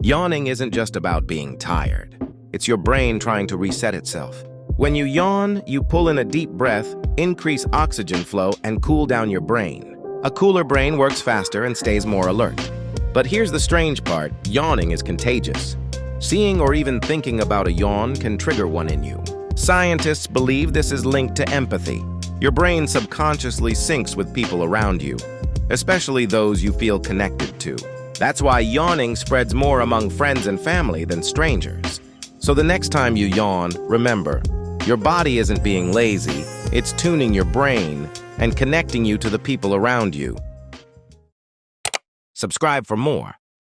Yawning isn't just about being tired. It's your brain trying to reset itself. When you yawn, you pull in a deep breath, increase oxygen flow, and cool down your brain. A cooler brain works faster and stays more alert. But here's the strange part: yawning is contagious. Seeing or even thinking about a yawn can trigger one in you. Scientists believe this is linked to empathy. Your brain subconsciously syncs with people around you, especially those you feel connected to. That's why yawning spreads more among friends and family than strangers. So the next time you yawn, remember, your body isn't being lazy, it's tuning your brain and connecting you to the people around you. Subscribe for more.